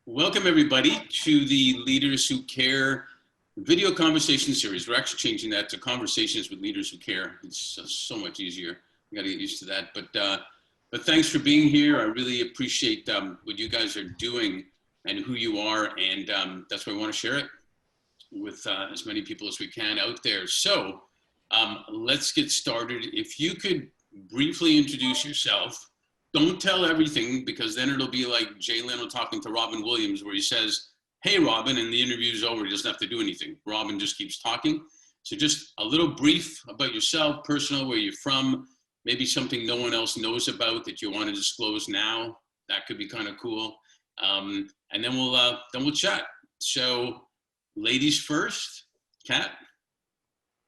Welcome everybody to the Leaders Who Care video conversation series. We're actually changing that to Conversations with Leaders Who Care. It's so much easier. We got to get used to that. But thanks for being here. I really appreciate what you guys are doing and who you are, and that's why I want to share it with as many people as we can out there. So let's get started. If you could briefly introduce yourself. Don't tell everything, because then it'll be like Jay Leno talking to Robin Williams, where he says, "Hey, Robin," and the interview's over. He doesn't have to do anything. Robin just keeps talking. So just a little brief about yourself, personal, where you're from, maybe something no one else knows about that you want to disclose now. That could be kind of cool. And then we'll chat. So, ladies first, Kat.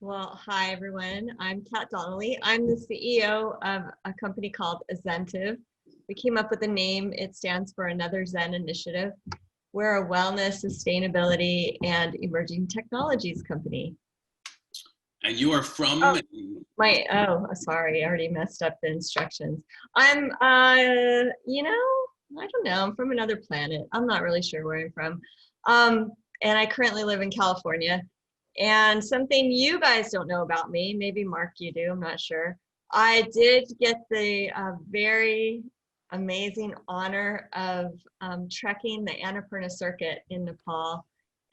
Well, hi everyone. I'm Kat Donnelly. I'm the CEO of a company called Azentive. We came up with a name. It stands for Another Zen Initiative. We're a wellness, sustainability, and emerging technologies company. And you are from? Sorry, I already messed up the instructions. I'm, I don't know. I'm from another planet. I'm not really sure where I'm from. And I currently live in California. And something you guys don't know about me, maybe Mark you do, I'm not sure. I did get the very amazing honor of trekking the Annapurna Circuit in Nepal.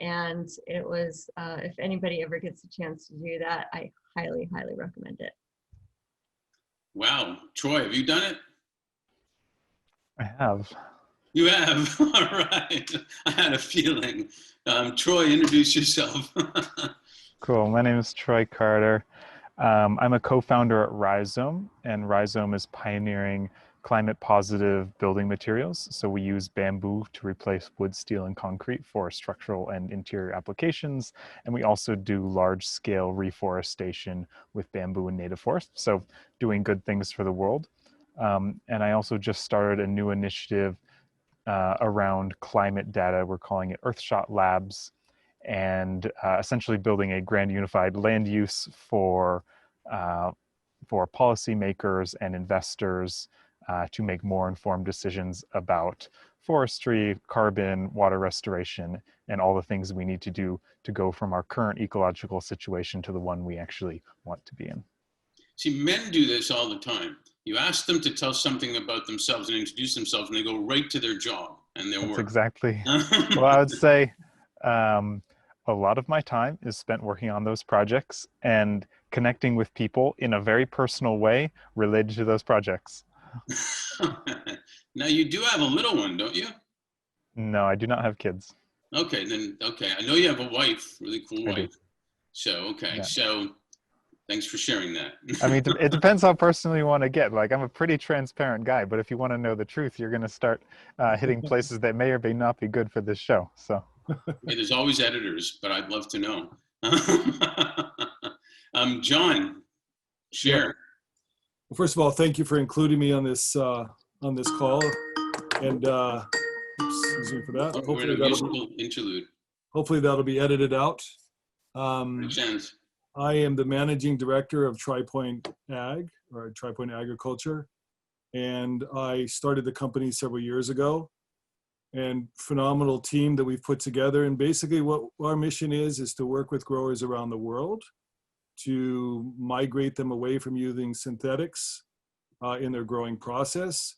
And it was, if anybody ever gets a chance to do that, I highly, highly recommend it. Wow. Troy, have you done it? I have. You have? All right. I had a feeling. Troy, introduce yourself. Cool. My name is Troy Carter. I'm a co-founder at Rhizome, and Rhizome is pioneering climate-positive building materials. So we use bamboo to replace wood, steel, and concrete for structural and interior applications. And we also do large-scale reforestation with bamboo and native forest. So doing good things for the world. And I also just started a new initiative around climate data. We're calling it Earthshot Labs, and essentially building a grand unified land use for policymakers and investors to make more informed decisions about forestry, carbon, water restoration, and all the things we need to do to go from our current ecological situation to the one we actually want to be in. See, men do this all the time. You ask them to tell something about themselves and introduce themselves, and they go right to their job and their work. That's exactly. Well, I would say a lot of my time is spent working on those projects and connecting with people in a very personal way related to those projects. Now, you do have a little one, don't you? No, I do not have kids. Okay. I know you have a wife, really cool wife. I do. So, okay. Yeah. So, thanks for sharing that. I mean, it depends how personal you want to get. Like, I'm a pretty transparent guy, but if you want to know the truth, you're going to start hitting places that may or may not be good for this show. So, Hey, there's always editors, but I'd love to know. John, share. Yeah. Well, first of all, thank you for including me on this call, and excuse me for that. Oh, hopefully, that'll be edited out. I am the managing director of Tripoint Ag, or Tripoint Agriculture, and I started the company several years ago. And phenomenal team that we've put together. And basically what our mission is to work with growers around the world to migrate them away from using synthetics in their growing process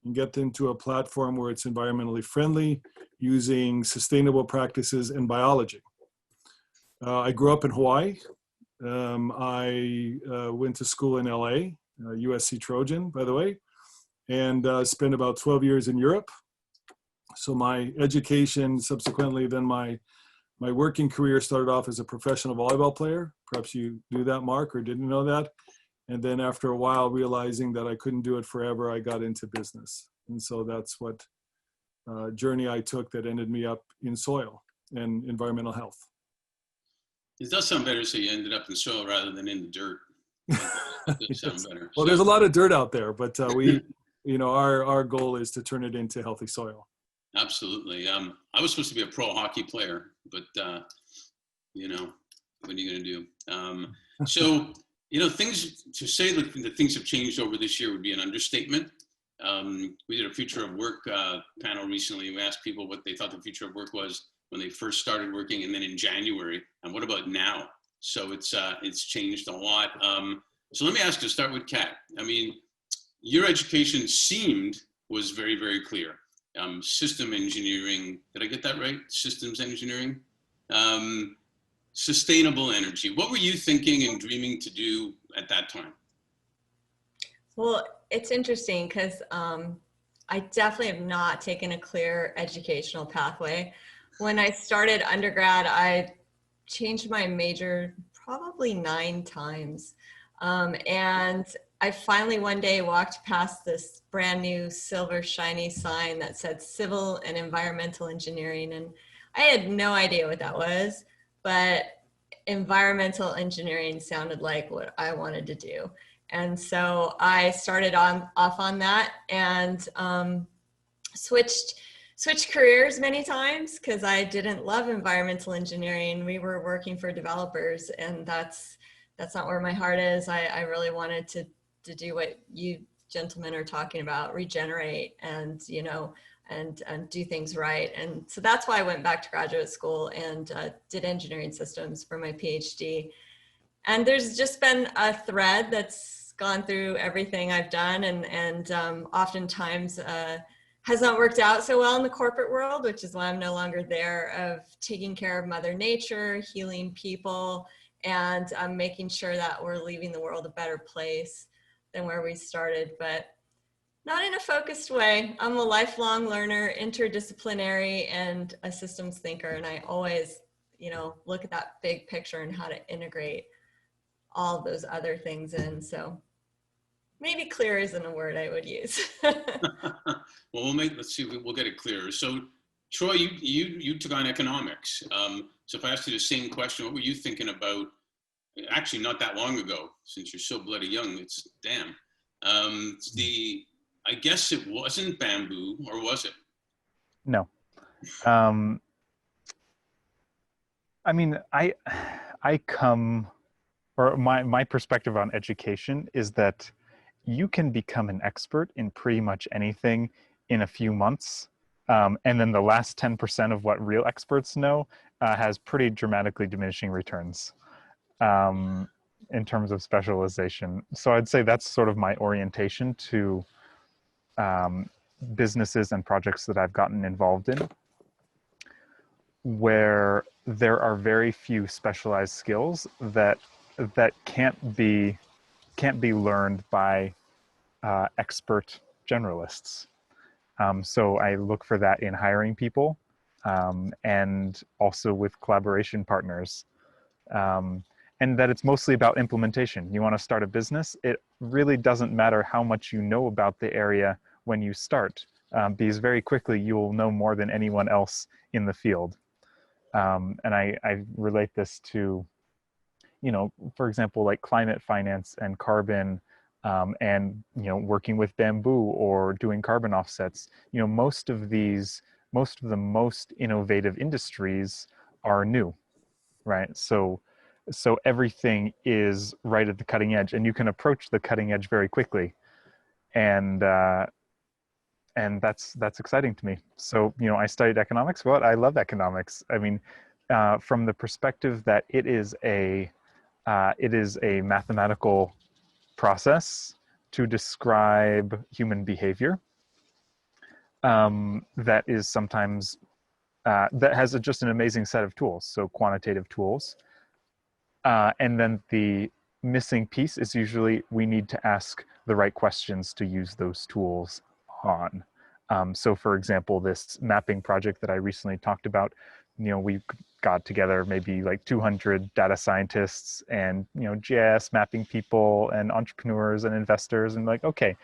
and get them to a platform where it's environmentally friendly, using sustainable practices and biology. I grew up in Hawaii. I went to school in LA, USC Trojan, by the way, and spent about 12 years in Europe. So my education, subsequently, then my working career started off as a professional volleyball player. Perhaps you knew that, Mark, or didn't know that. And then after a while, realizing that I couldn't do it forever, I got into business. And so that's what journey I took that ended me up in soil and environmental health. It does sound better, so you ended up in soil rather than in the dirt. It does sound better. Well, there's a lot of dirt out there, but our goal is to turn it into healthy soil. Absolutely. I was supposed to be a pro hockey player, but what are you going to do? So, things to say that things have changed over this year would be an understatement. We did a future of work panel recently. We asked people what they thought the future of work was when they first started working, and then in January, and what about now? So it's changed a lot. So let me ask you, start with Kat. I mean, your education was very, very clear. System engineering, did I get that right? Systems engineering. Sustainable energy. What were you thinking and dreaming to do at that time? Well, it's interesting because I definitely have not taken a clear educational pathway. When I started undergrad, I changed my major probably 9 times. And I finally one day walked past this brand new silver shiny sign that said Civil and Environmental Engineering. And I had no idea what that was, but environmental engineering sounded like what I wanted to do. And so I started off on that and switched careers many times because I didn't love environmental engineering. We were working for developers, and that's not where my heart is. I really wanted to do what you gentlemen are talking about, regenerate and, you know, and do things right. And so that's why I went back to graduate school and did engineering systems for my PhD. And there's just been a thread that's gone through everything I've done, and oftentimes has not worked out so well in the corporate world, which is why I'm no longer there, of taking care of Mother Nature, healing people, and making sure that we're leaving the world a better place than where we started, but not in a focused way. I'm a lifelong learner, interdisciplinary, and a systems thinker, and I always, you know, look at that big picture and how to integrate all of those other things in. So maybe clear isn't a word I would use. Well, let's see if we'll get it clearer. So Troy, you took on economics. So if I asked you the same question, what were you thinking about, actually not that long ago, since you're so bloody young, it's damn. I guess it wasn't bamboo, or was it? No. I mean, I come, or my perspective on education is that you can become an expert in pretty much anything in a few months. And then the last 10% of what real experts know has pretty dramatically diminishing returns in terms of specialization. So I'd say that's sort of my orientation to businesses and projects that I've gotten involved in, where there are very few specialized skills that can't be learned by expert generalists. So I look for that in hiring people and also with collaboration partners. And that it's mostly about implementation. You want to start a business, it really doesn't matter how much you know about the area when you start, because very quickly you will know more than anyone else in the field. And I relate this to, you know, for example, like climate finance and carbon, and, you know, working with bamboo or doing carbon offsets. You know, most of the most innovative industries are new, right? So everything is right at the cutting edge, and you can approach the cutting edge very quickly, and that's exciting to me. So, you know, I studied economics. Well, I love economics. I mean, from the perspective that it is a mathematical process to describe human behavior that is sometimes that has just an amazing set of tools, so quantitative tools. And then the missing piece is usually we need to ask the right questions to use those tools on. So for example, this mapping project that I recently talked about, you know, we got together maybe like 200 data scientists and, you know, GIS mapping people and entrepreneurs and investors, and like, okay,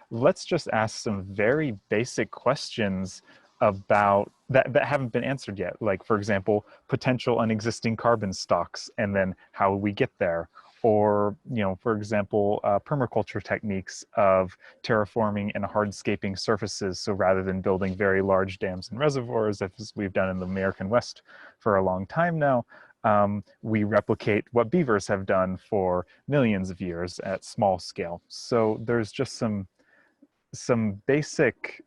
let's just ask some very basic questions about that haven't been answered yet. Like, for example, potential and existing carbon stocks, and then how we get there. Or, you know, for example, permaculture techniques of terraforming and hardscaping surfaces. So rather than building very large dams and reservoirs, as we've done in the American West for a long time now, we replicate what beavers have done for millions of years at small scale. So there's just some some basic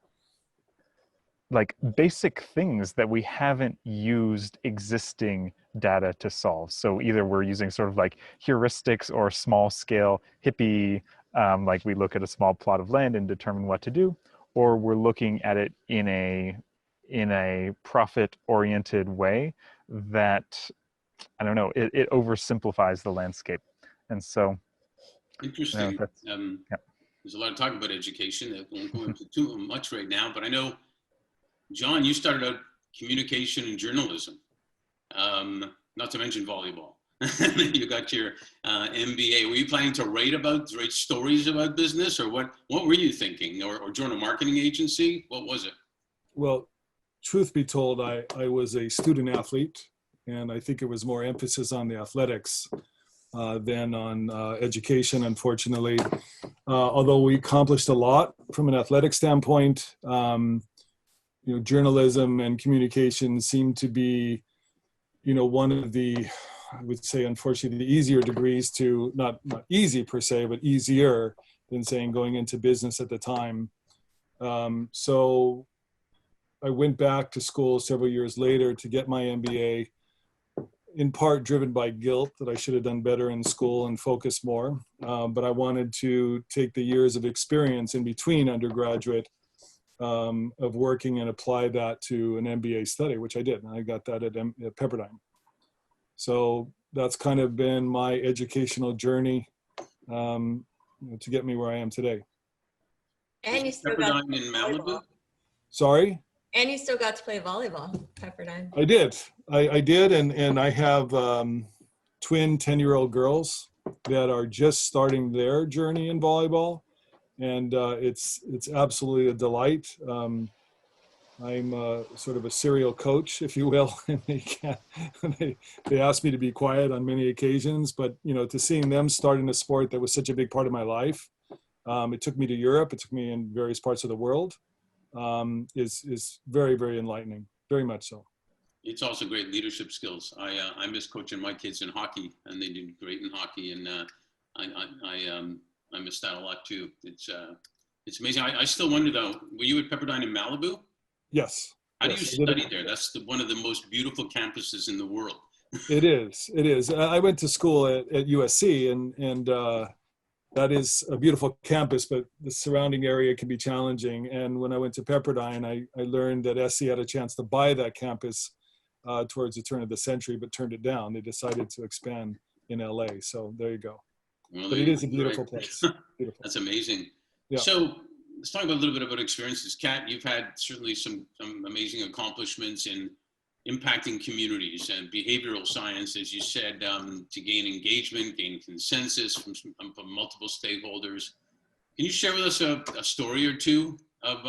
things that we haven't used existing data to solve. So either we're using sort of like heuristics or small scale hippie, like we look at a small plot of land and determine what to do, or we're looking at it in a profit oriented way that, I don't know, it oversimplifies the landscape. And so, Interesting. yeah. There's a lot of talk about education that won't go into too much right now, but I know, John, you started out communication and journalism, not to mention volleyball. You got your MBA. Were you planning to write stories about business, or what were you thinking? Or join a marketing agency? What was it? Well, truth be told, I was a student athlete, and I think it was more emphasis on the athletics than on education, unfortunately. Although we accomplished a lot from an athletic standpoint, journalism and communication seem to be, one of the, I would say, unfortunately, the easier degrees to, not easy per se, but easier than saying going into business at the time. So I went back to school several years later to get my MBA, in part driven by guilt that I should have done better in school and focus more. But I wanted to take the years of experience in between undergraduate of working and apply that to an MBA study, which I did. And I got that at Pepperdine. So that's kind of been my educational journey to get me where I am today. And you still got Pepperdine in Malibu? Sorry? And you still got to play volleyball, Pepperdine. I did. I did. And I have twin 10-year-old girls that are just starting their journey in volleyball. And it's absolutely a delight. I'm sort of a serial coach, if you will, and they ask me to be quiet on many occasions. But to seeing them start in a sport that was such a big part of my life, it took me to Europe, it took me in various parts of the world, is very, very enlightening, very much so. It's also great leadership skills. I miss coaching my kids in hockey, and they did great in hockey, and I miss that a lot too. It's amazing. I still wonder though, were you at Pepperdine in Malibu? Yes. How do you study there? That's one of the most beautiful campuses in the world. It is. I went to school at USC, and that is a beautiful campus, but the surrounding area can be challenging. And when I went to Pepperdine, I learned that SC had a chance to buy that campus towards the turn of the century, but turned it down. They decided to expand in LA. So there you go. Well, but it is a beautiful place. Beautiful. That's amazing. Yeah. So let's talk about a little bit about experiences. Kat, you've had certainly some amazing accomplishments in impacting communities and behavioral science, as you said, to gain engagement, gain consensus from multiple stakeholders. Can you share with us a story or two of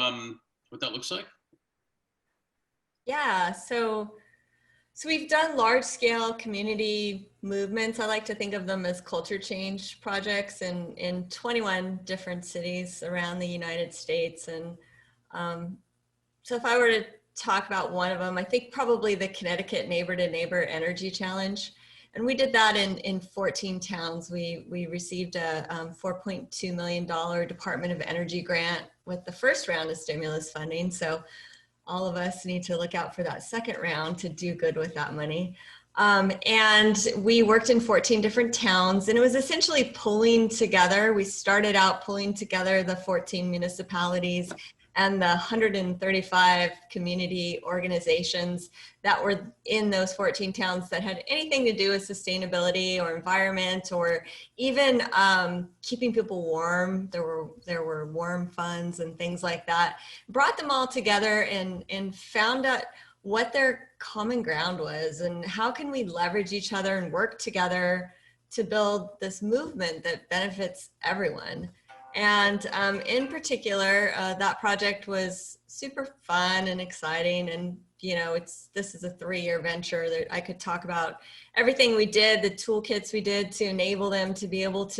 what that looks like? Yeah, so we've done large-scale community movements. I like to think of them as culture change projects in 21 different cities around the United States. And so if I were to talk about one of them, I think probably the Connecticut Neighbor to Neighbor Energy Challenge. And we did that in 14 towns. We received a $4.2 million Department of Energy grant with the first round of stimulus funding. So all of us need to look out for that second round to do good with that money. And we worked in 14 different towns, and it was essentially pulling together. We started out pulling together the 14 municipalities and the 135 community organizations that were in those 14 towns that had anything to do with sustainability or environment or even keeping people warm. There were warm funds and things like that. Brought them all together and found out what their common ground was and how can we leverage each other and work together to build this movement that benefits everyone. And in particular, that project was super fun and exciting. And, this is a 3-year venture that I could talk about everything we did, the toolkits we did to enable them to be able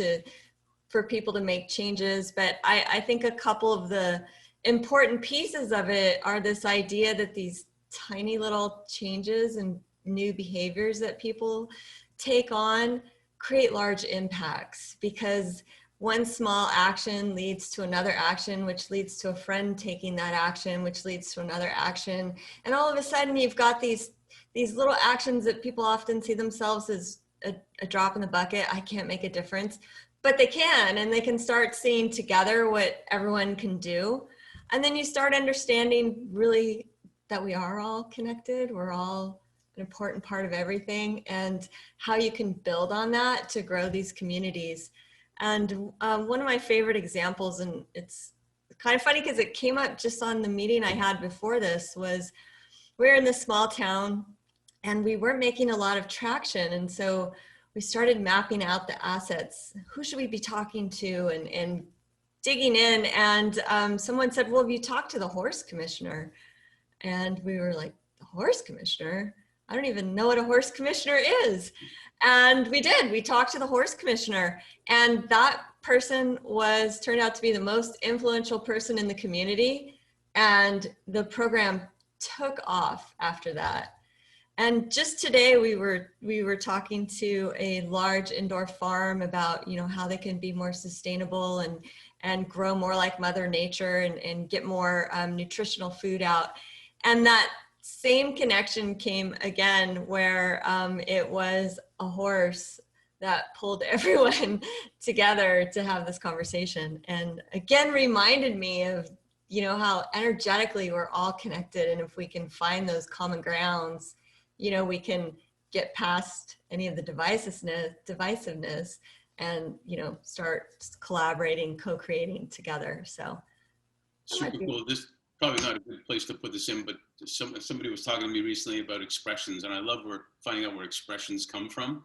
for people to make changes. But I think a couple of the important pieces of it are this idea that these tiny little changes and new behaviors that people take on create large impacts, because one small action leads to another action, which leads to a friend taking that action, which leads to another action. And all of a sudden you've got these little actions that people often see themselves as a drop in the bucket. I can't make a difference, but they can, and they can start seeing together what everyone can do. And then you start understanding really that we are all connected. We're all an important part of everything, and how you can build on that to grow these communities. And one of my favorite examples, and it's kind of funny because it came up just on the meeting I had before this, was we're in this small town and we weren't making a lot of traction. And so we started mapping out the assets. Who should we be talking to, and digging in. And someone said, well, have you talked to the horse commissioner? And we were like, the horse commissioner? I don't even know what a horse commissioner is. And we did. We talked to the horse commissioner, and that person turned out to be the most influential person in the community. And the program took off after that. And just today we were talking to a large indoor farm about, how they can be more sustainable and grow more like Mother Nature and get more nutritional food out. And that same connection came again where it was a horse that pulled everyone together to have this conversation, and again reminded me of how energetically we're all connected. And if we can find those common grounds, we can get past any of the divisiveness and start collaborating, co-creating together. So super cool. This probably not a good place to put this in, but somebody was talking to me recently about expressions, and I love finding out where expressions come from,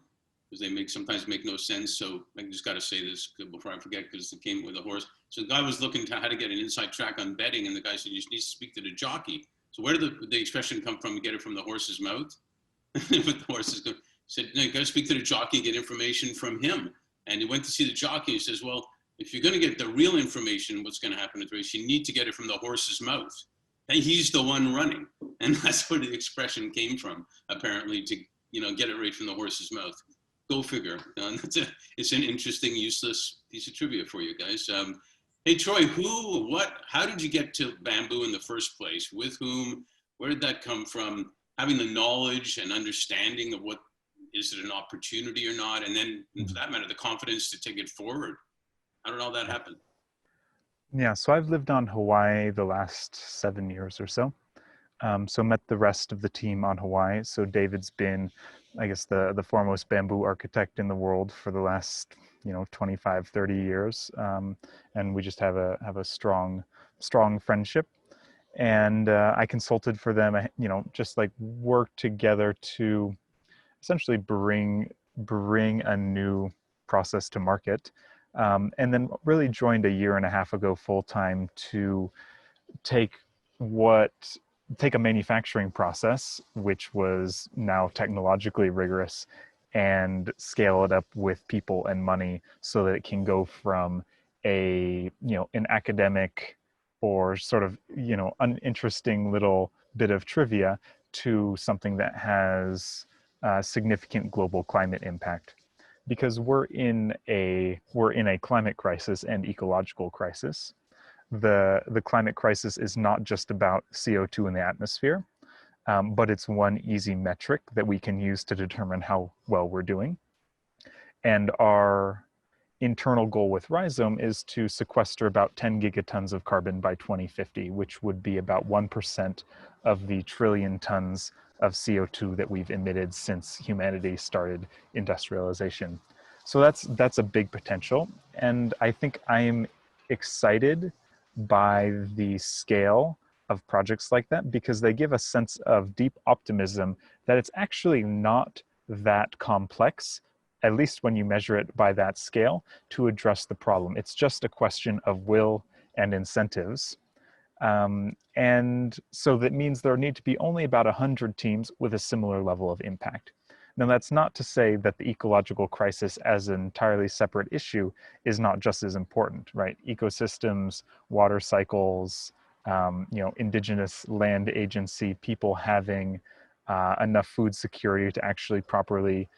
because they sometimes make no sense. So I just got to say this before I forget, because it came with a horse. So the guy was looking to how to get an inside track on betting, and the guy said, you just need to speak to the jockey. So where did the expression come from? You get it from the horse's mouth? But the horse said, no, you got to speak to the jockey and get information from him. And he went to see the jockey. He says, well, if you're going to get the real information, what's going to happen at the race, you need to get it from the horse's mouth. And he's the one running. And that's where the expression came from, apparently, to get it right from the horse's mouth. Go figure. It's an interesting, useless piece of trivia for you guys. Hey, Troy, how did you get to bamboo in the first place? With whom? Where did that come from? Having the knowledge and understanding of is it an opportunity or not? And then, for that matter, the confidence to take it forward. How did all that happen? Yeah, so I've lived on Hawaii the last 7 years or so. So met the rest of the team on Hawaii. So David's been, I guess, the foremost bamboo architect in the world for the last, 25, 30 years. And we just have a strong friendship. And I consulted for them, just like work together to essentially bring a new process to market. And then really joined a year and a half ago full-time to take a manufacturing process, which was now technologically rigorous, and scale it up with people and money so that it can go from an academic or sort of, uninteresting little bit of trivia to something that has significant global climate impact. Because we're in a climate crisis and ecological crisis. The climate crisis is not just about CO2 in the atmosphere, but it's one easy metric that we can use to determine how well we're doing. And our internal goal with Rhizome is to sequester about 10 gigatons of carbon by 2050, which would be about 1% of the trillion tons of CO2 that we've emitted since humanity started industrialization. So that's a big potential. And I think I'm excited by the scale of projects like that, because they give a sense of deep optimism that it's actually not that complex, at least when you measure it by that scale, to address the problem. It's just a question of will and incentives. And so that means there need to be only about 100 teams with a similar level of impact. Now, that's not to say that the ecological crisis as an entirely separate issue is not just as important, right? Ecosystems, water cycles, indigenous land agency, people having enough food security to actually properly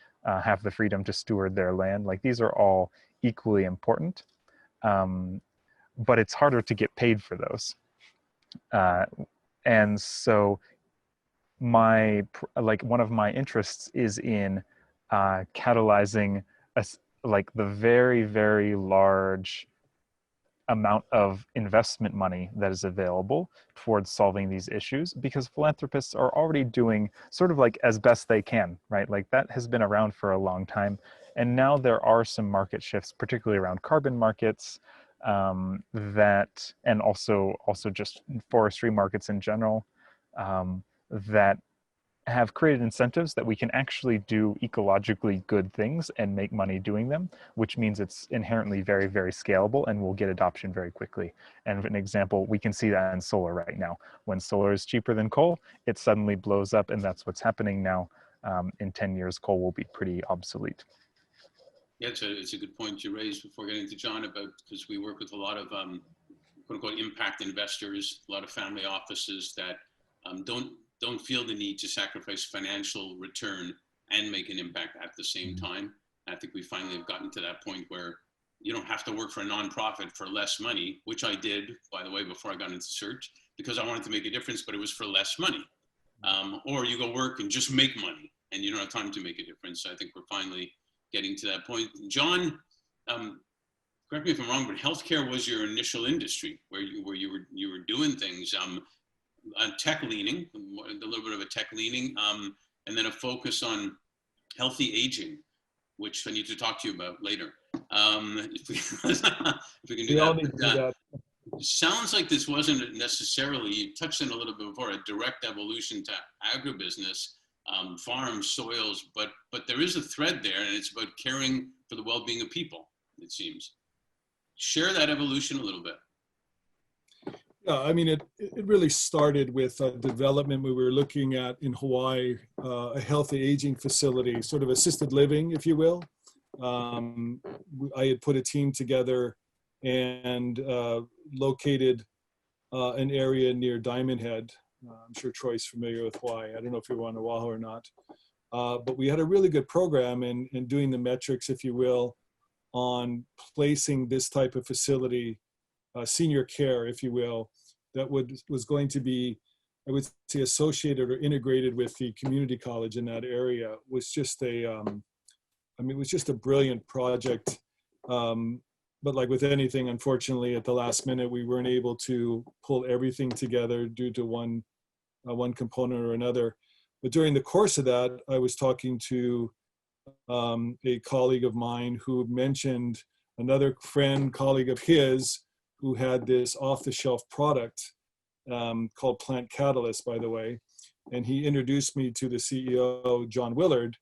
have the freedom to steward their land. Like, these are all equally important. but it's harder to get paid for those. And so one of my interests is in catalyzing the very, very large amount of investment money that is available towards solving these issues, because philanthropists are already doing sort of like as best they can, right? Like that has been around for a long time. And now there are some market shifts, particularly around carbon markets, and also just forestry markets in general, that have created incentives that we can actually do ecologically good things and make money doing them, which means it's inherently very, very scalable and will get adoption very quickly. And an example, we can see that in solar right now. When solar is cheaper than coal, it suddenly blows up, and that's what's happening now. In 10 years, coal will be pretty obsolete. Yeah, it's a good point you raised before getting to John, about, because we work with a lot of quote unquote impact investors, a lot of family offices that don't feel the need to sacrifice financial return and make an impact at the same time. I think we finally have gotten to that point where you don't have to work for a nonprofit for less money, which I did, by the way, before I got into search, because I wanted to make a difference, but it was for less money. Or you go work and just make money and you don't have time to make a difference. So I think we're finally getting to that point. John, correct me if I'm wrong, but healthcare was your initial industry where you were doing things. Tech leaning, a little bit of a tech leaning, and then a focus on healthy aging, which I need to talk to you about later. If we can do that. All need to do that. Sounds like this wasn't necessarily, you touched on a little bit before, a direct evolution to agribusiness, farms, soils, but there is a thread there, and it's about caring for the well-being of people, it seems. Share that evolution a little bit. Yeah, I mean, it really started with a development we were looking at in Hawaii, a healthy aging facility, sort of assisted living, if you will. I had put a team together and located an area near Diamond Head. I'm sure Troy's familiar with Hawaii. I don't know if you're on Oahu or not. But we had a really good program in doing the metrics, if you will, on placing this type of facility, senior care, if you will, that was going to be, I would say, associated or integrated with the community college in that area. Was just a, it was just a brilliant project. But like with anything, unfortunately, at the last minute, we weren't able to pull everything together due to one component or another. But during the course of that, I was talking to a colleague of mine who mentioned another colleague of his, who had this off-the-shelf product called Plant Catalyst, by the way. And he introduced me to the CEO, John Willard,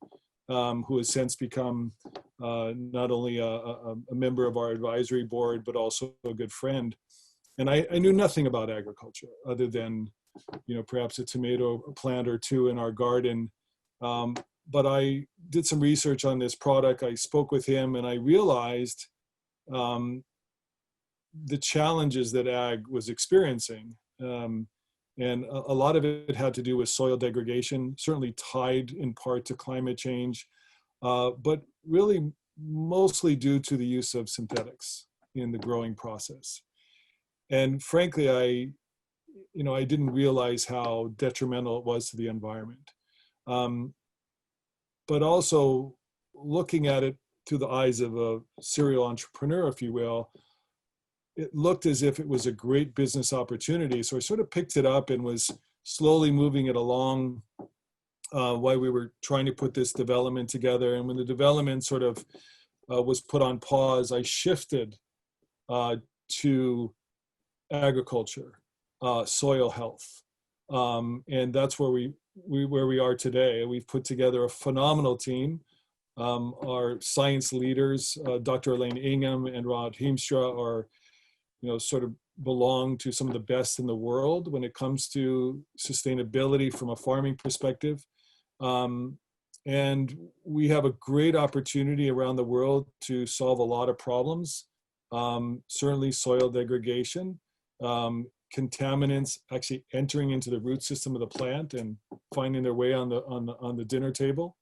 who has since become not only a member of our advisory board, but also a good friend. And I knew nothing about agriculture other than, perhaps a tomato plant or two in our garden. But I did some research on this product. I spoke with him and I realized the challenges that ag was experiencing. And a lot of it had to do with soil degradation, certainly tied in part to climate change, but really mostly due to the use of synthetics in the growing process. And frankly, I didn't realize how detrimental it was to the environment. But also looking at it through the eyes of a serial entrepreneur, if you will, it looked as if it was a great business opportunity. So I sort of picked it up and was slowly moving it along while we were trying to put this development together. And when the development sort of was put on pause, I shifted to agriculture, soil health. And that's where we are today. We've put together a phenomenal team. Our science leaders, Dr. Elaine Ingham and Rod Heemstra, are sort of belong to some of the best in the world when it comes to sustainability from a farming perspective. And we have a great opportunity around the world to solve a lot of problems. Certainly soil degradation, contaminants actually entering into the root system of the plant and finding their way on the dinner table.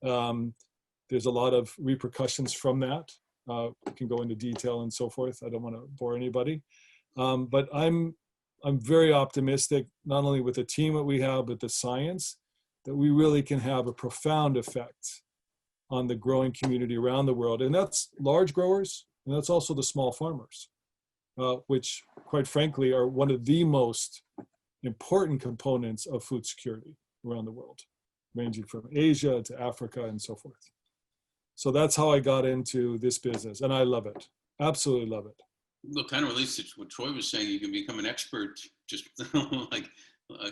There's a lot of repercussions from that. can go into detail and so forth. I don't want to bore anybody. But I'm very optimistic, not only with the team that we have, but the science, that we really can have a profound effect on the growing community around the world. And that's large growers, and that's also the small farmers, which quite frankly are one of the most important components of food security around the world, ranging from Asia to Africa and so forth. So that's how I got into this business, and I love it. Absolutely love it. Look, kind of relates to what Troy was saying. You can become an expert just like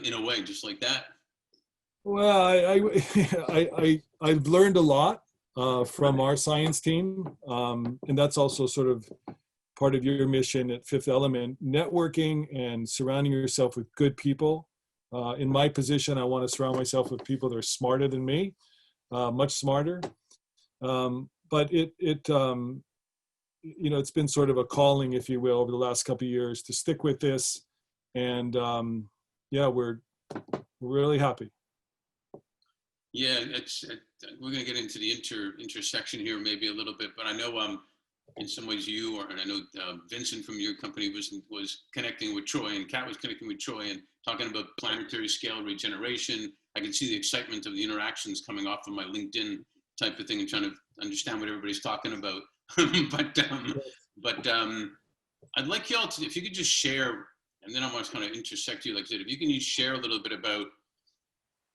in a way, just like that. Well, I've learned a lot from our science team, and that's also sort of part of your mission at Fifth Element, networking and surrounding yourself with good people. In my position, I want to surround myself with people that are smarter than me, much smarter. But you know, it's been sort of a calling, if you will, over the last couple of years to stick with this, and yeah, we're really happy. Yeah, we're going to get into the intersection here maybe a little bit, but I know in some ways you, and I know Vincent from your company was connecting with Troy, and Kat was connecting with Troy and talking about planetary scale regeneration. I can see the excitement of the interactions coming off of my LinkedIn type of thing and trying to understand what everybody's talking about. but I'd like y'all to, if you could just share, and then I want to kind of intersect you, like I said, if you can just share a little bit about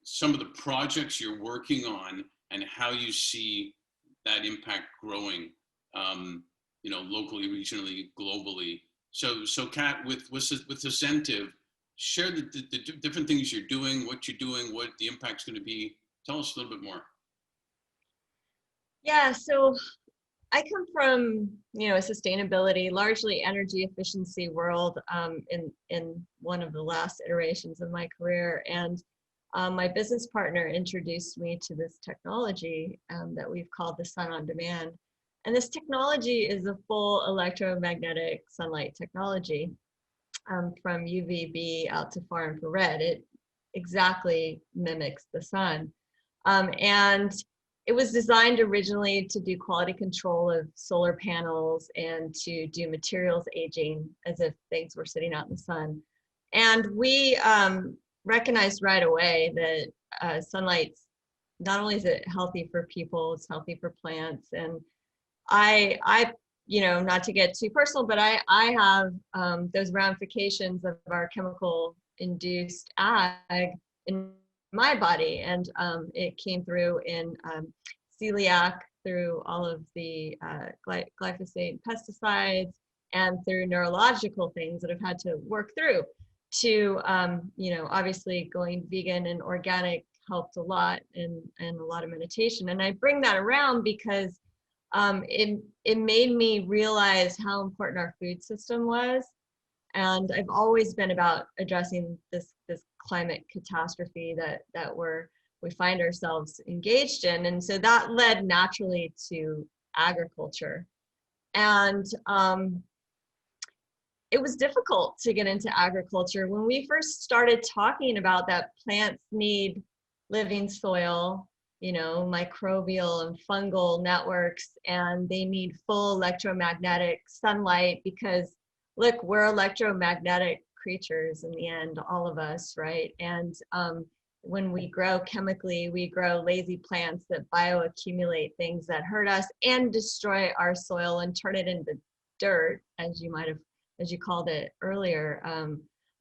some of the projects you're working on and how you see that impact growing, you know, locally, regionally, globally. So Kat, with Ascentive, share the different things you're doing, what you're doing, what the impact's going to be. Tell us a little bit more. Yeah, so I come from, you know, a sustainability, largely energy efficiency world in one of the last iterations of my career. And my business partner introduced me to this technology that we've called the Sun on Demand. And this technology is a full electromagnetic sunlight technology from UVB out to far infrared. It exactly mimics the sun. And it was designed originally to do quality control of solar panels and to do materials aging as if things were sitting out in the sun. And we recognized right away that sunlight, not only is it healthy for people, it's healthy for plants. And I you know, not to get too personal, but I have those ramifications of our chemical induced ag in my body, and it came through in celiac, through all of the glyphosate pesticides, and through neurological things that I've had to work through. To you know, obviously going vegan and organic helped a lot, and a lot of meditation. And I bring that around because it made me realize how important our food system was. And I've always been about addressing this climate catastrophe that we find ourselves engaged in. And so that led naturally to agriculture. And it was difficult to get into agriculture. When we first started talking about that plants need living soil, you know, microbial and fungal networks, and they need full electromagnetic sunlight because, look, we're electromagnetic creatures in the end, all of us, right? And when we grow chemically, we grow lazy plants that bioaccumulate things that hurt us and destroy our soil and turn it into dirt, as you called it earlier,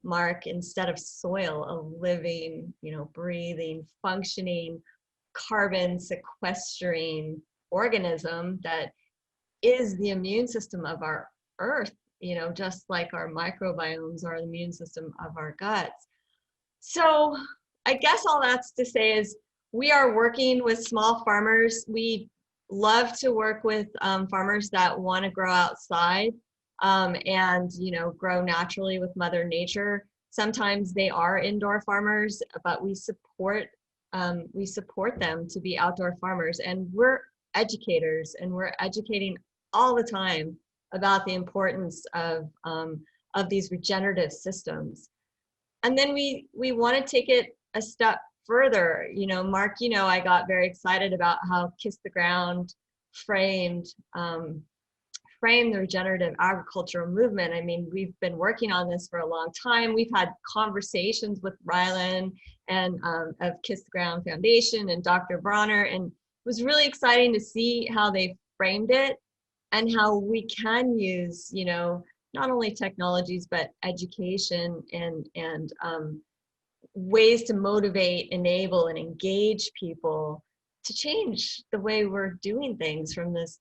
Mark, instead of soil, a living, you know, breathing, functioning, carbon sequestering organism that is the immune system of our earth, you know, just like our microbiomes are the immune system of our guts. So I guess all that's to say is we are working with small farmers. We love to work with farmers that want to grow outside and, you know, grow naturally with Mother Nature. Sometimes they are indoor farmers, but we support them to be outdoor farmers. And we're educators, and we're educating all the time about the importance of these regenerative systems. And then we want to take it a step further. You know, Mark, you know, I got very excited about how Kiss the Ground framed frame the regenerative agricultural movement. I mean, we've been working on this for a long time. We've had conversations with Rylan and of Kiss the Ground Foundation and Dr. Bronner, and it was really exciting to see how they framed it and how we can use, you know, not only technologies, but education and ways to motivate, enable, and engage people to change the way we're doing things from this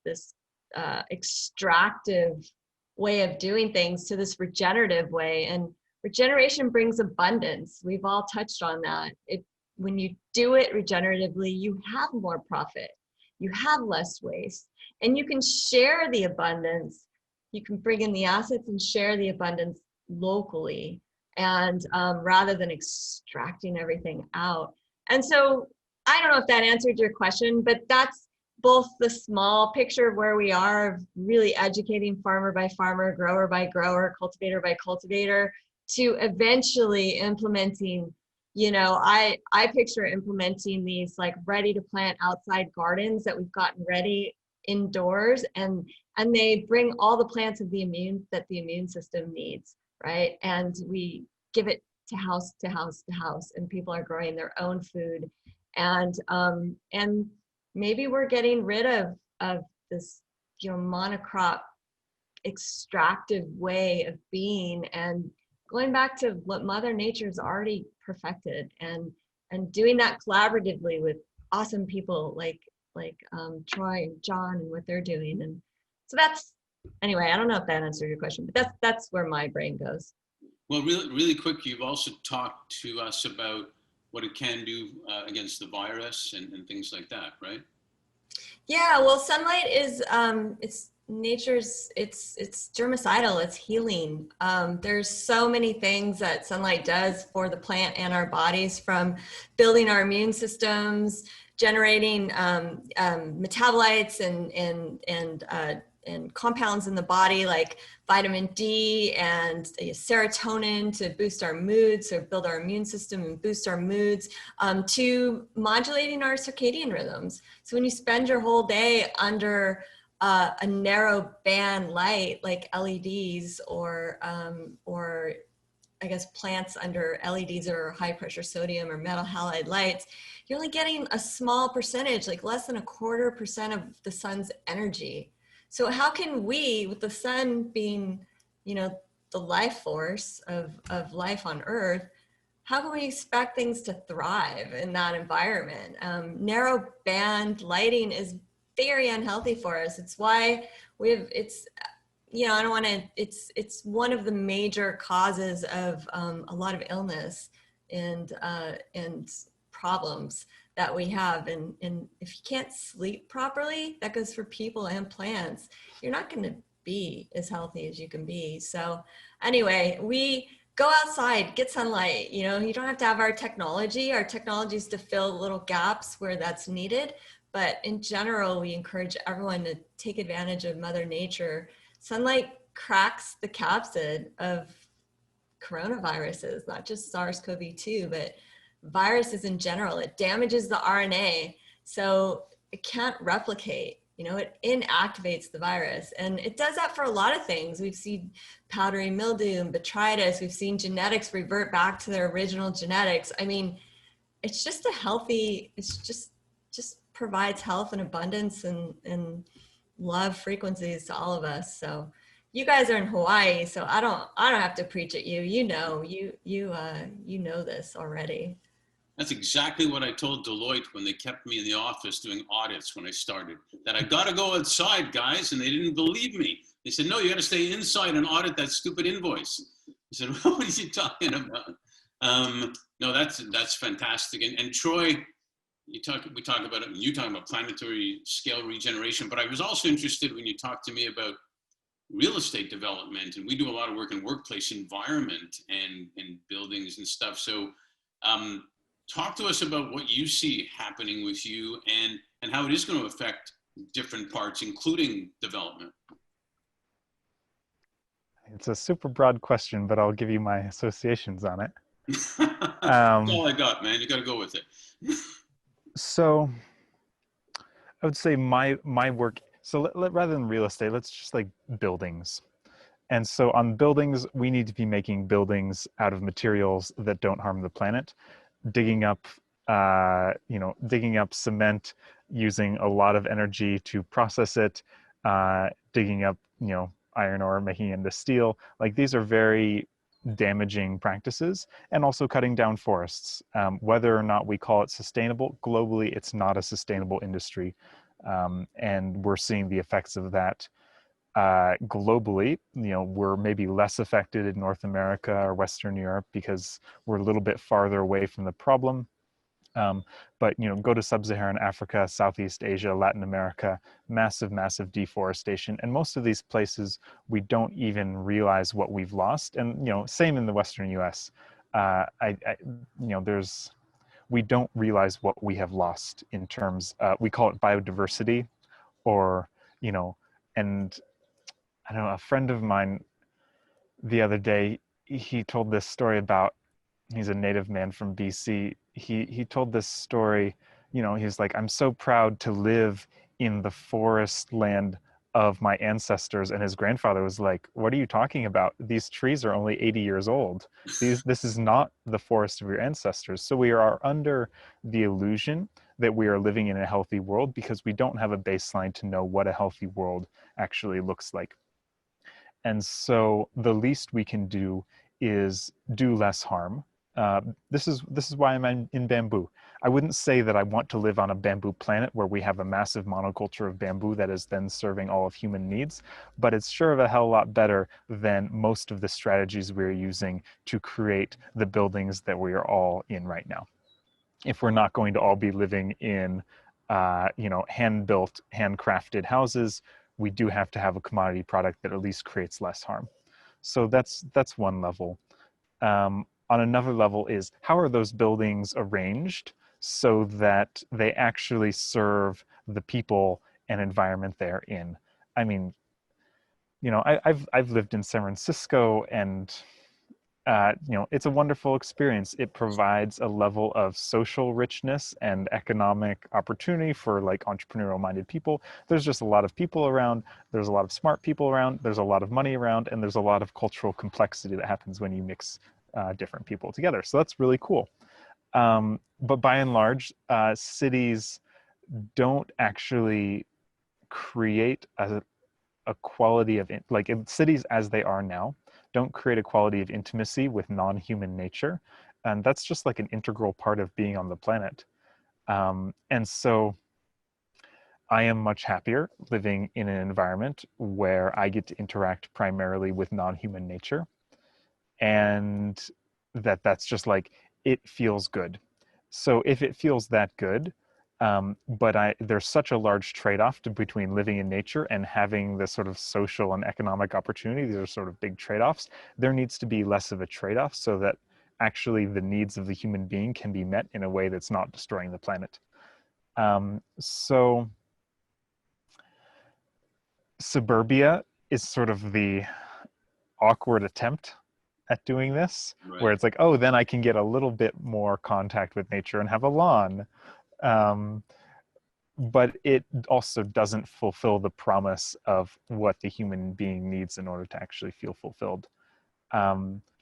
extractive way of doing things to this regenerative way. And regeneration brings abundance. We've all touched on that. When you do it regeneratively, you have more profit, you have less waste, and you can share the abundance. You can bring in the assets and share the abundance locally, and rather than extracting everything out. And so I don't know if that answered your question, but that's both the small picture of where we are, of really educating farmer by farmer, grower by grower, cultivator by cultivator, to eventually implementing, you know, I picture implementing these like ready to plant outside gardens that we've gotten ready indoors, and they bring all the plants of the immune system needs, right? And we give it to house to house to house, and people are growing their own food. And maybe we're getting rid of this, you know, monocrop extractive way of being, and going back to what Mother Nature's already perfected, and doing that collaboratively with awesome people like Troy and John and what they're doing. And so that's, anyway, I don't know if that answered your question, but that's where my brain goes. Well, really quick, you've also talked to us about what it can do against the virus and things like that, right? Yeah, well, sunlight is it's nature's, it's germicidal, it's healing. There's so many things that sunlight does for the plant and our bodies, from building our immune systems, generating metabolites and compounds in the body like vitamin D and serotonin to boost our moods, or build our immune system and boost our moods, to modulating our circadian rhythms. So when you spend your whole day under a narrow band light like LEDs, or I guess plants under LEDs or high pressure sodium or metal halide lights, you're only getting a small percentage, like less than 1/4% of the sun's energy. So how can we, with the sun being, you know, the life force of life on Earth, how can we expect things to thrive in that environment? Narrow band lighting is very unhealthy for us. It's why it's, you know, I don't want to, it's one of the major causes of a lot of illness and problems that we have. And if you can't sleep properly, that goes for people and plants, you're not going to be as healthy as you can be. So anyway, we go outside, get sunlight. You know, you don't have to have our technology. Our technology is to fill little gaps where that's needed. But in general, we encourage everyone to take advantage of Mother Nature. Sunlight cracks the capsid of coronaviruses, not just SARS-CoV-2, but viruses in general. It damages the RNA, so it can't replicate. You know, it inactivates the virus, and it does that for a lot of things. We've seen powdery mildew and botrytis. We've seen genetics revert back to their original genetics. I mean, it's just a healthy, it's just provides health and abundance and love frequencies to all of us. So you guys are in Hawaii, so I don't have to preach at you. You know, you know this already. That's exactly what I told Deloitte when they kept me in the office doing audits when I started, that I got to go outside, guys, and they didn't believe me. They said, no, you got to stay inside and audit that stupid invoice. I said, what are you talking about? No, that's fantastic. And Troy, we talk about it, and you talk about planetary scale regeneration, but I was also interested when you talked to me about real estate development, and we do a lot of work in workplace environment and buildings and stuff. So talk to us about what you see happening with you and how it is going to affect different parts, including development. It's a super broad question, but I'll give you my associations on it. That's all I got, man. You got to go with it. So I would say my work So rather than real estate, let's just like buildings. And so on buildings, we need to be making buildings out of materials that don't harm the planet, digging up, digging up cement, using a lot of energy to process it, digging up, iron ore, making it into steel. Like these are very damaging practices, and also cutting down forests. Whether or not we call it sustainable, globally, it's not a sustainable industry. And we're seeing the effects of that globally. We're maybe less affected in North America or Western Europe because we're a little bit farther away from the problem. But go to sub-Saharan Africa, Southeast Asia, Latin America, massive deforestation. And most of these places, we don't even realize what we've lost. And same in the Western US. We don't realize what we have lost in terms, we call it biodiversity, or, and I don't know, a friend of mine the other day, he told this story about, he's a native man from BC. He told this story, he's like, I'm so proud to live in the forest land of my ancestors. And his grandfather was like, what are you talking about? These trees are only 80 years old. This is not the forest of your ancestors. So we are under the illusion that we are living in a healthy world because we don't have a baseline to know what a healthy world actually looks like. And so the least we can do is do less harm. This is why I'm in bamboo. I wouldn't say that I want to live on a bamboo planet where we have a massive monoculture of bamboo that is then serving all of human needs, but it's sure of a hell lot better than most of the strategies we're using to create the buildings that we are all in right now. If we're not going to all be living in, hand-built, handcrafted houses, we do have to have a commodity product that at least creates less harm. So that's one level. On another level is, how are those buildings arranged so that they actually serve the people and environment they're in? I mean, I've lived in San Francisco, and it's a wonderful experience. It provides a level of social richness and economic opportunity for like entrepreneurial minded people. There's just a lot of people around. There's a lot of smart people around. There's a lot of money around, and there's a lot of cultural complexity that happens when you mix different people together. So that's really cool. But by and large, cities don't actually create a quality of, like in cities as they are now, don't create a quality of intimacy with non-human nature. And that's just like an integral part of being on the planet. And so I am much happier living in an environment where I get to interact primarily with non-human nature. And that's just like, it feels good. So if it feels that good, but there's such a large trade-off between living in nature and having this sort of social and economic opportunity. These are sort of big trade-offs. There needs to be less of a trade-off so that actually the needs of the human being can be met in a way that's not destroying the planet. So suburbia is sort of the awkward attempt at doing this, right, where it's like, oh, then I can get a little bit more contact with nature and have a lawn. But it also doesn't fulfill the promise of what the human being needs in order to actually feel fulfilled.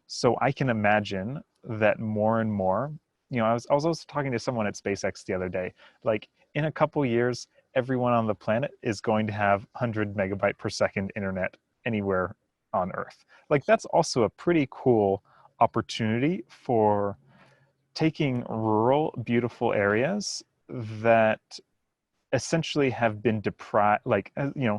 So I can imagine that more and more, I was also talking to someone at SpaceX the other day, like in a couple years, everyone on the planet is going to have 100 megabyte per second internet anywhere on Earth. Like that's also a pretty cool opportunity for taking rural, beautiful areas that essentially have been deprived, like,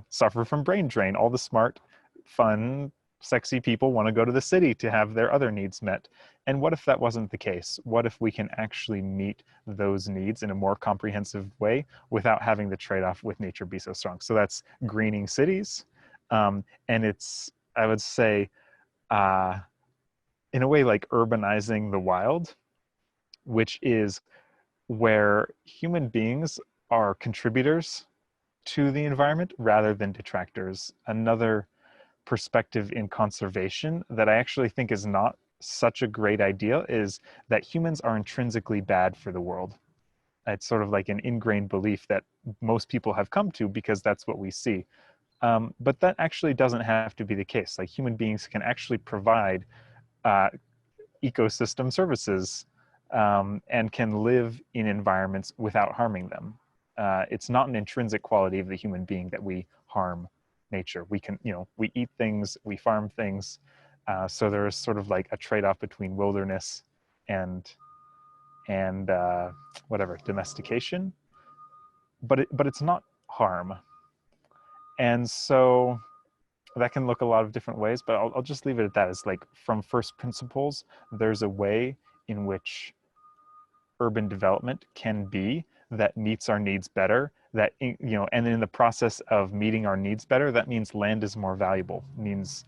suffer from brain drain. All the smart, fun, sexy people want to go to the city to have their other needs met. And what if that wasn't the case? What if we can actually meet those needs in a more comprehensive way without having the trade-off with nature be so strong? So that's greening cities. And it's, I would say, in a way, like urbanizing the wild, which is where human beings are contributors to the environment rather than detractors. Another perspective in conservation that I actually think is not such a great idea is that humans are intrinsically bad for the world. It's sort of like an ingrained belief that most people have come to because that's what we see. But that actually doesn't have to be the case. Like human beings can actually provide ecosystem services and can live in environments without harming them. It's not an intrinsic quality of the human being that we harm nature. We can, we eat things, we farm things. So there's sort of like a trade-off between wilderness and whatever, domestication, but it's not harm. And so that can look a lot of different ways, but I'll just leave it at that. It's like from first principles, there's a way in which urban development can be that meets our needs better, that, and in the process of meeting our needs better, that means land is more valuable, means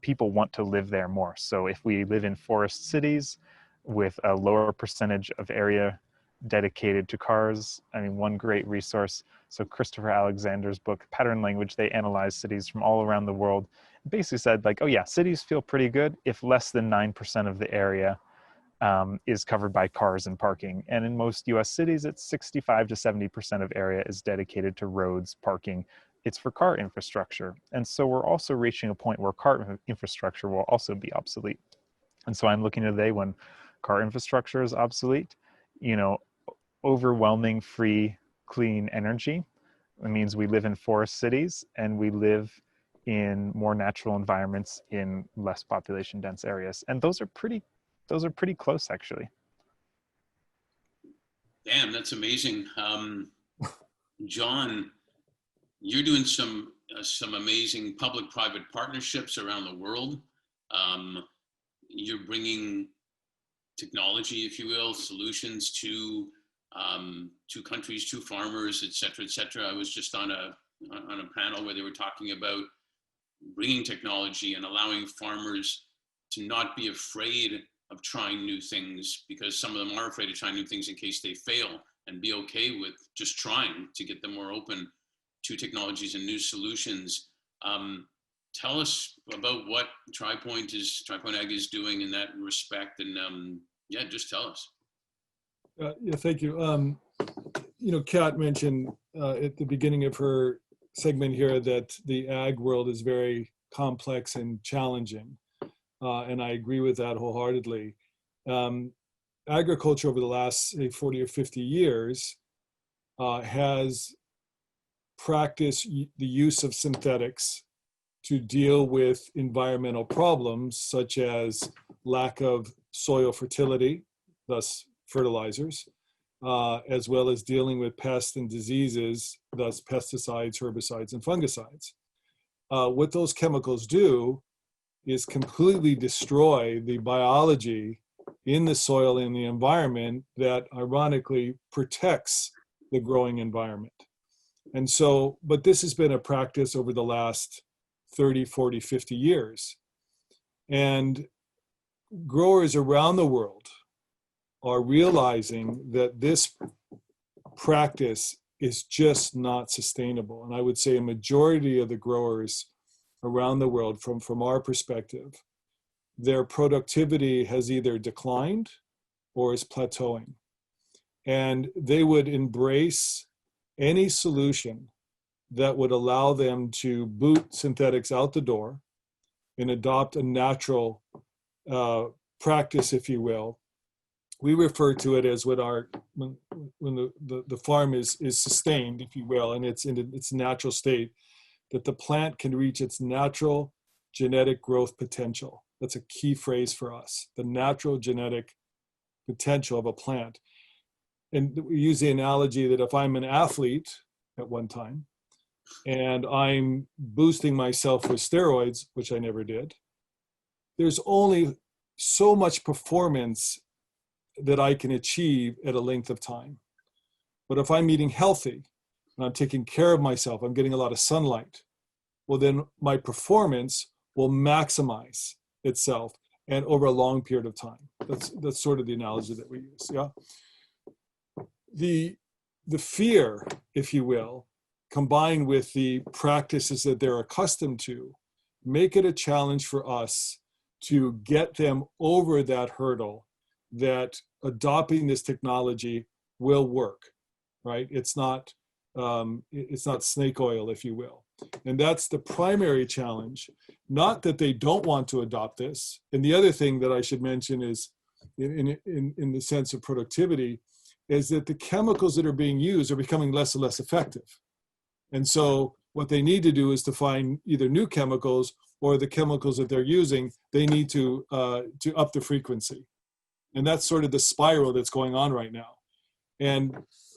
people want to live there more. So if we live in forest cities with a lower percentage of area dedicated to cars, I mean, one great resource, so Christopher Alexander's book, Pattern Language, they analyzed cities from all around the world, basically said like, oh yeah, cities feel pretty good if less than 9% of the area is covered by cars and parking. And in most US cities, it's 65 to 70% of area is dedicated to roads, parking. It's for car infrastructure. And so we're also reaching a point where car infrastructure will also be obsolete. And so I'm looking at a day when car infrastructure is obsolete, overwhelming free, clean energy. It means we live in forest cities and we live in more natural environments in less population dense areas. And those are pretty close, actually. Damn, that's amazing. John, you're doing some amazing public-private partnerships around the world. You're bringing technology, if you will, solutions to countries, to farmers, et cetera, et cetera. I was just on a panel where they were talking about bringing technology and allowing farmers to not be afraid of trying new things, because some of them are afraid of trying new things in case they fail, and be okay with just trying to get them more open to technologies and new solutions. Tell us about what Tripoint Ag is doing in that respect, and yeah, just tell us. Yeah, thank you. Kat mentioned at the beginning of her segment here that the ag world is very complex and challenging. And I agree with that wholeheartedly. Agriculture over the last, say, 40 or 50 years has practiced the use of synthetics to deal with environmental problems such as lack of soil fertility, thus fertilizers, as well as dealing with pests and diseases, thus pesticides, herbicides, and fungicides. What those chemicals do is completely destroy the biology in the soil and the environment that ironically protects the growing environment. And so, but this has been a practice over the last 30, 40, 50 years. And growers around the world are realizing that this practice is just not sustainable. And I would say a majority of the growers around the world, from our perspective, their productivity has either declined or is plateauing. And they would embrace any solution that would allow them to boot synthetics out the door and adopt a natural practice, if you will. We refer to it as when the farm is sustained, if you will, and it's in its natural state, that the plant can reach its natural genetic growth potential. That's a key phrase for us, the natural genetic potential of a plant. And we use the analogy that if I'm an athlete at one time and I'm boosting myself with steroids, which I never did, there's only so much performance that I can achieve at a length of time. But if I'm eating healthy and I'm taking care of myself, I'm getting a lot of sunlight, well then my performance will maximize itself and over a long period of time. That's sort of the analogy that we use, yeah? The fear, if you will, combined with the practices that they're accustomed to, make it a challenge for us to get them over that hurdle that adopting this technology will work, right? It's not it's not snake oil, if you will. And that's the primary challenge. Not that they don't want to adopt this. And the other thing that I should mention is, in the sense of productivity, is that the chemicals that are being used are becoming less and less effective. And so what they need to do is to find either new chemicals, or the chemicals that they're using, they need to up the frequency. And that's sort of the spiral that's going on right now. And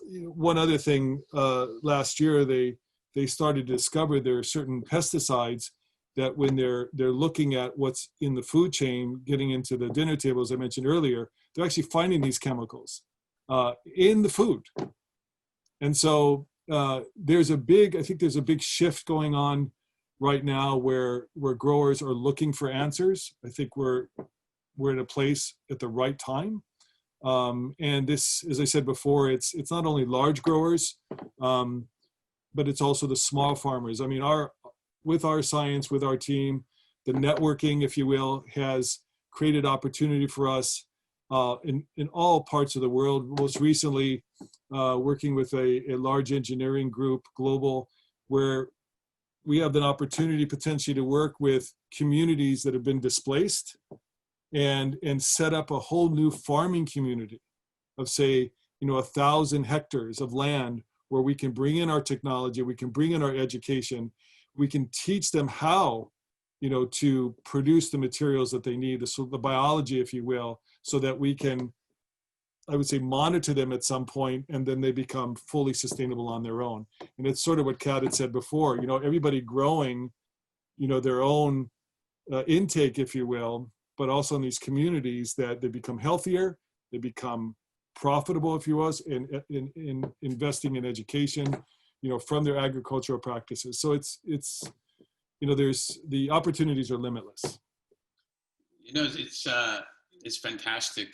one other thing, last year they started to discover there are certain pesticides that when they're looking at what's in the food chain, getting into the dinner table, as I mentioned earlier, they're actually finding these chemicals in the food. And so I think there's a big shift going on right now where growers are looking for answers. I think we're in a place at the right time. And this, as I said before, it's not only large growers, but it's also the small farmers. I mean, with our science, with our team, the networking, if you will, has created opportunity for us in all parts of the world. Most recently, working with a large engineering group, global, where we have an opportunity potentially to work with communities that have been displaced and set up a whole new farming community of, say, 1,000 hectares of land where we can bring in our technology, we can bring in our education, we can teach them how, to produce the materials that they need, the biology, if you will, so that we can, I would say, monitor them at some point, and then they become fully sustainable on their own. And it's sort of what Kat had said before, everybody growing, their own intake, if you will, but also in these communities that they become healthier, they become profitable, if you will, in investing in education, from their agricultural practices. So it's there's the opportunities are limitless. It's fantastic.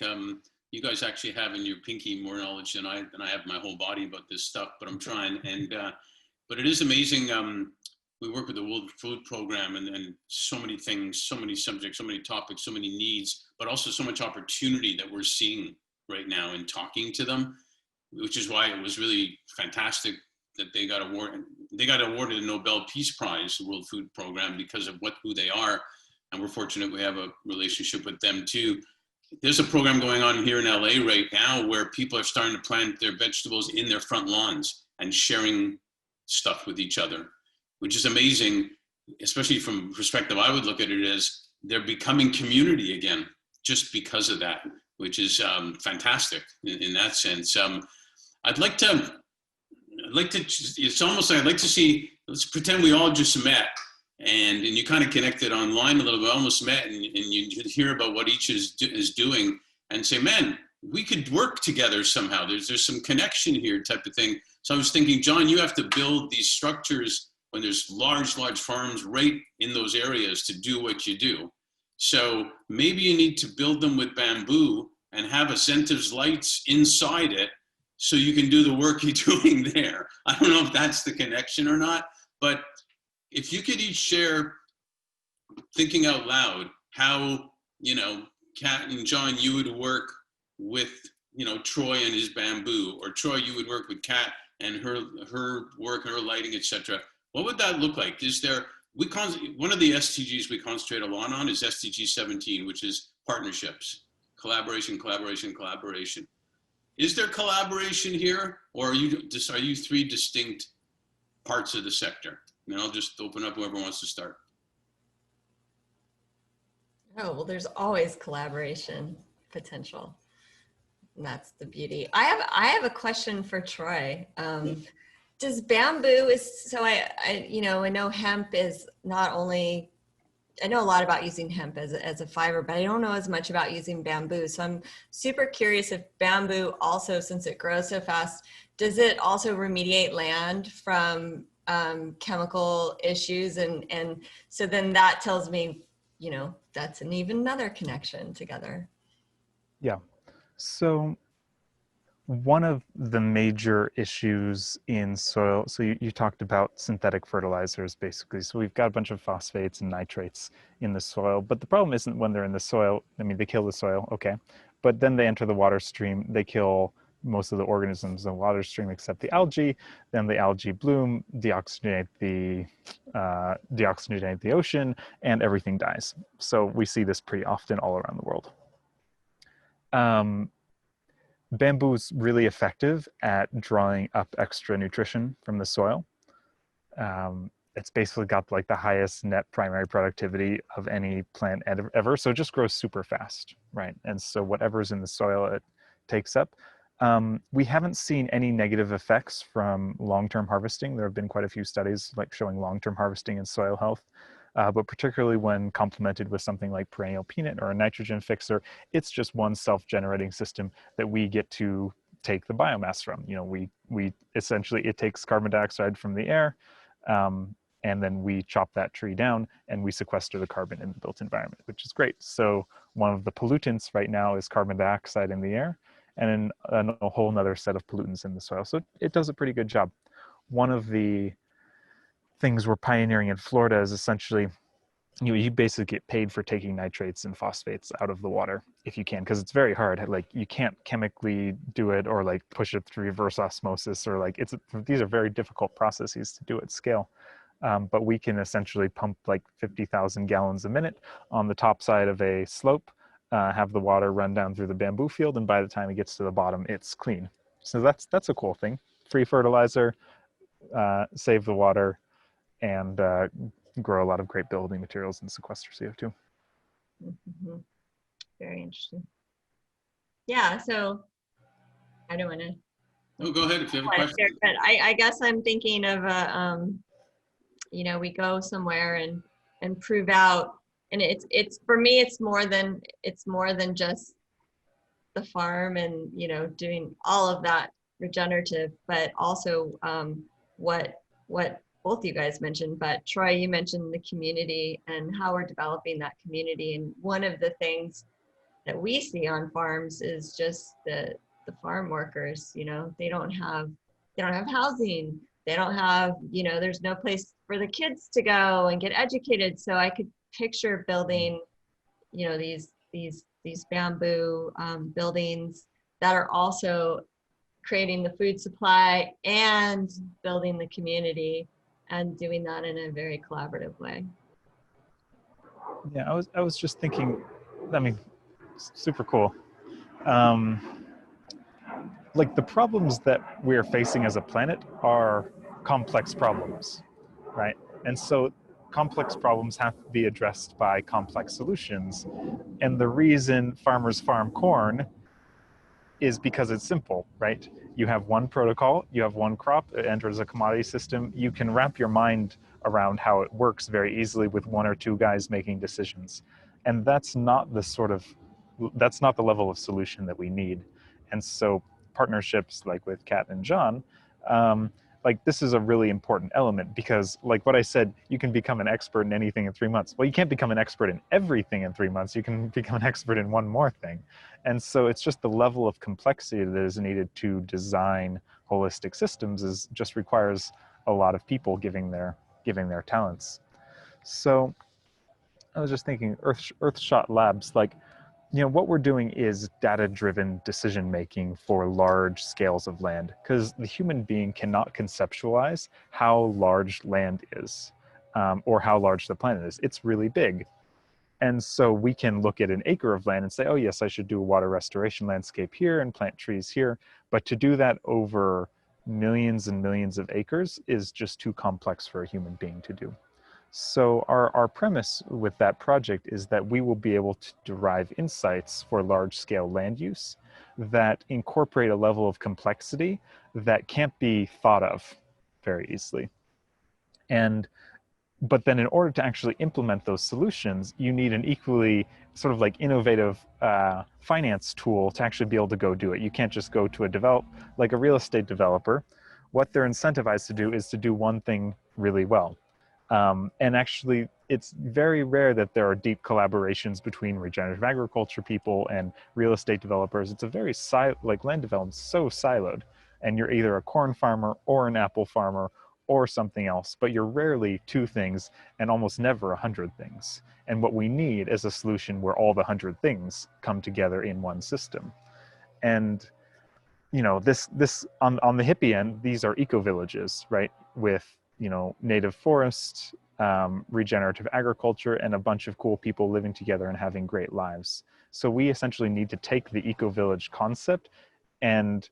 You guys actually have in your pinky more knowledge than I have my whole body about this stuff, but I'm trying. And but it is amazing. We work with the World Food Program, and so many things, so many subjects, so many topics, so many needs, but also so much opportunity that we're seeing right now in talking to them, which is why it was really fantastic that they got awarded a Nobel Peace Prize, the World Food Program, because of who they are. And we're fortunate we have a relationship with them too. There's a program going on here in LA right now where people are starting to plant their vegetables in their front lawns and sharing stuff with each other, which is amazing, especially from the perspective I would look at it as they're becoming community again, just because of that, which is fantastic in that sense. I'd like to, it's almost like I'd like to see, let's pretend we all just met and you kind of connected online a little bit, almost met, and you hear about what each is doing and say, man, we could work together somehow. There's some connection here type of thing. So I was thinking, John, you have to build these structures when there's large farms right in those areas to do what you do. So maybe you need to build them with bamboo and have incentives lights inside it so you can do the work you're doing there. I don't know if that's the connection or not, but if you could each share, thinking out loud, how, Kat and John, you would work with, Troy and his bamboo, or Troy, you would work with Kat and her work, her lighting, etc. What would that look like? Is there, one of the SDGs we concentrate a lot on is SDG 17, which is partnerships, collaboration. Is there collaboration here, or are you three distinct parts of the sector? And I'll just open up whoever wants to start. Oh, well, there's always collaboration potential. And that's the beauty. I have a question for Troy. Does bamboo I know hemp is not only, I know a lot about using hemp as a fiber, but I don't know as much about using bamboo. So I'm super curious if bamboo also, since it grows so fast, does it also remediate land from chemical issues? And so then that tells me, that's even another connection together. Yeah. So one of the major issues in soil, so you talked about synthetic fertilizers, basically. So we've got a bunch of phosphates and nitrates in the soil, but the problem isn't when they're in the soil. I mean, they kill the soil, okay, but then they enter the water stream, they kill most of the organisms in the water stream except the algae. Then the algae bloom, deoxygenate the ocean, and everything dies. So we see this pretty often all around the world. Bamboo is really effective at drawing up extra nutrition from the soil. It's basically got like the highest net primary productivity of any plant ever. So it just grows super fast, right? And so whatever's in the soil, it takes up. We haven't seen any negative effects from long-term harvesting. There have been quite a few studies like showing long-term harvesting in soil health, but particularly when complemented with something like perennial peanut or a nitrogen fixer, it's just one self-generating system that we get to take the biomass from. You know, we essentially, it takes carbon dioxide from the air, and then we chop that tree down and we sequester the carbon in the built environment, which is great. So one of the pollutants right now is carbon dioxide in the air, and a whole nother set of pollutants in the soil. So it does a pretty good job. One of the things we're pioneering in Florida is essentially, you basically get paid for taking nitrates and phosphates out of the water if you can, because it's very hard. Like you can't chemically do it or like push it through reverse osmosis, or like these are very difficult processes to do at scale. But we can essentially pump like 50,000 gallons a minute on the top side of a slope, have the water run down through the bamboo field, and by the time it gets to the bottom, it's clean. So that's a cool thing. Free fertilizer, save the water, and grow a lot of great building materials and sequester CO2. Mm-hmm. Very interesting. Yeah, so I don't want to. Oh, go ahead if you have a question. But I guess I'm thinking of you know, we go somewhere and prove out, and it's for me, it's more than just the farm and, you know, doing all of that regenerative, but also what both you guys mentioned, but Troy, you mentioned the community and how we're developing that community. And one of the things that we see on farms is just the farm workers, you know, they don't have housing. They don't have, you know, there's no place for the kids to go and get educated. So I could picture building, you know, these bamboo buildings that are also creating the food supply and building the community, and doing that in a very collaborative way. Yeah, I was just thinking, I mean, super cool. Like the problems that we're facing as a planet are complex problems, right? And so complex problems have to be addressed by complex solutions. And the reason farmers farm corn is because it's simple, right? You have one protocol, you have one crop, it enters a commodity system. You can wrap your mind around how it works very easily with one or two guys making decisions. And that's not the level of solution that we need. And so partnerships like with Kat and John, like this is a really important element, because like what I said, you can become an expert in anything in 3 months. Well, you can't become an expert in everything in 3 months. You can become an expert in one more thing. And so it's just the level of complexity that is needed to design holistic systems just requires a lot of people giving their talents. So I was just thinking, Earthshot Labs, like, you know, what we're doing is data-driven decision-making for large scales of land, because the human being cannot conceptualize how large land is, or how large the planet is. It's really big. And so we can look at an acre of land and say, oh yes, I should do a water restoration landscape here and plant trees here. But to do that over millions and millions of acres is just too complex for a human being to do. So our premise with that project is that we will be able to derive insights for large-scale land use that incorporate a level of complexity that can't be thought of very easily. But then in order to actually implement those solutions, you need an equally sort of like innovative finance tool to actually be able to go do it. You can't just go to like a real estate developer. What they're incentivized to do is to do one thing really well. And actually, it's very rare that there are deep collaborations between regenerative agriculture people and real estate developers. It's a very like land development, so siloed. And you're either a corn farmer or an apple farmer or something else, but you're rarely two things and almost never 100 things. And what we need is a solution where all the 100 things come together in one system. And this on the hippie end, these are eco villages, right? With, native forests, regenerative agriculture, and a bunch of cool people living together and having great lives. So we essentially need to take the eco village concept and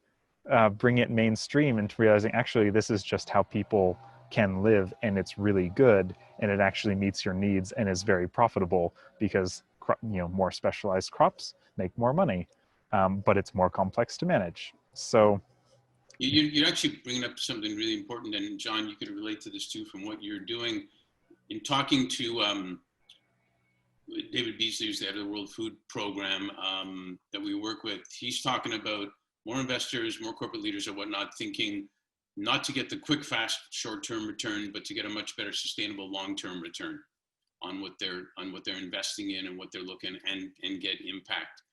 bring it mainstream into realizing actually this is just how people can live, and it's really good, and it actually meets your needs and is very profitable because more specialized crops make more money, but it's more complex to manage. So you're actually bringing up something really important, and John, you could relate to this too from what you're doing in talking to David Beasley, who's the head of the World Food Program that we work with. He's talking about more investors, more corporate leaders or whatnot, thinking not to get the quick, fast, short-term return, but to get a much better sustainable long-term return on what they're investing in and what they're looking and get impact.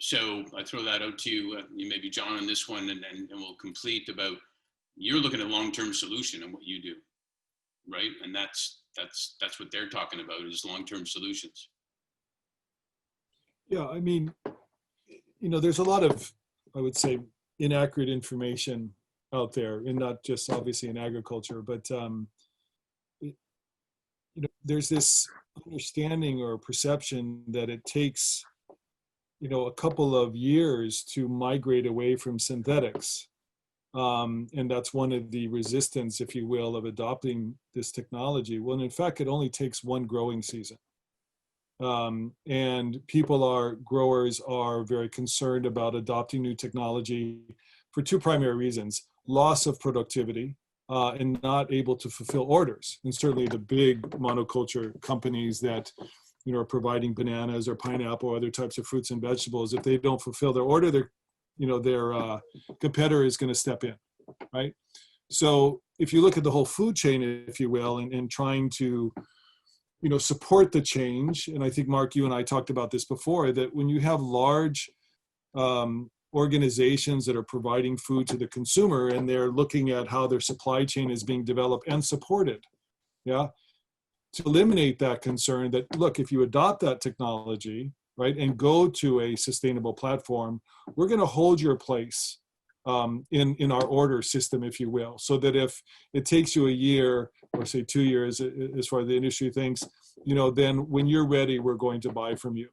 So I throw that out to you, maybe John on this one, and we'll complete about you're looking at long-term solution and what you do, right? And that's what they're talking about is long-term solutions. Yeah, I mean, there's a lot of, I would say, inaccurate information out there, and not just obviously in agriculture, but there's this understanding or perception that it takes, a couple of years to migrate away from synthetics. And that's one of the resistance, if you will, of adopting this technology. Well, in fact, it only takes one growing season. And growers are very concerned about adopting new technology for two primary reasons: loss of productivity and not able to fulfill orders. And certainly the big monoculture companies that are providing bananas or pineapple or other types of fruits and vegetables, if they don't fulfill their order, their competitor is going to step in, right? So if you look at the whole food chain, if you will, and trying to support the change, and I think, Mark, you and I talked about this before, that when you have large organizations that are providing food to the consumer and they're looking at how their supply chain is being developed and supported, to eliminate that concern that, look, if you adopt that technology, right, and go to a sustainable platform, we're going to hold your place in our order system, if you will, so that if it takes you a year or say 2 years, as far as the industry thinks, then when you're ready, we're going to buy from you.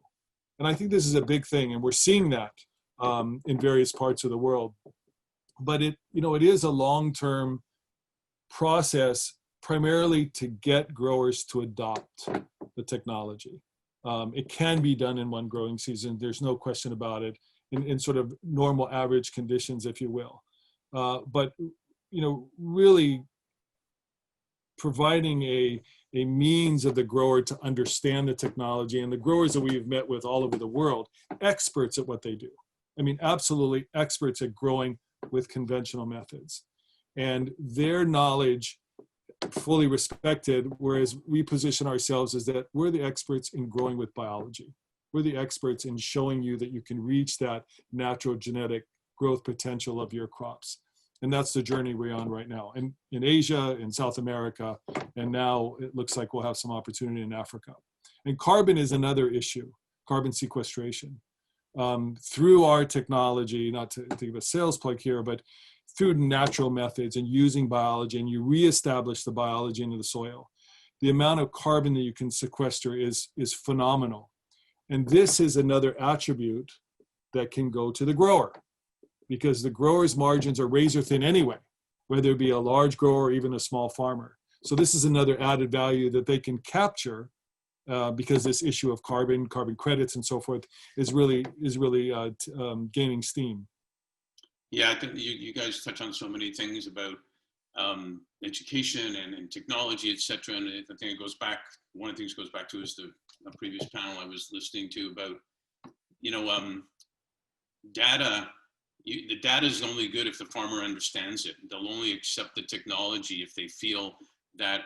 And I think this is a big thing, and we're seeing that in various parts of the world. But it is a long-term process, primarily to get growers to adopt the technology. It can be done in one growing season. There's no question about it, in sort of normal average conditions, if you will. But, really providing a means of the grower to understand the technology, and the growers that we've met with all over the world, experts at what they do. I mean, absolutely experts at growing with conventional methods. And their knowledge fully respected, whereas we position ourselves as that we're the experts in growing with biology. We're the experts in showing you that you can reach that natural genetic growth potential of your crops. And that's the journey we're on right now. And in Asia, in South America, and now it looks like we'll have some opportunity in Africa. And carbon is another issue, carbon sequestration. Through our technology, not to give a sales plug here, but through natural methods and using biology, and you reestablish the biology into the soil, the amount of carbon that you can sequester is phenomenal. And this is another attribute that can go to the grower, because the grower's margins are razor thin anyway, whether it be a large grower or even a small farmer. So this is another added value that they can capture because this issue of carbon credits and so forth is really gaining steam. Yeah, I think you guys touch on so many things about education and technology, et cetera. And I think it goes back, one of the things goes back to is the previous panel I was listening to about, data. The data is only good if the farmer understands it. They'll only accept the technology if they feel that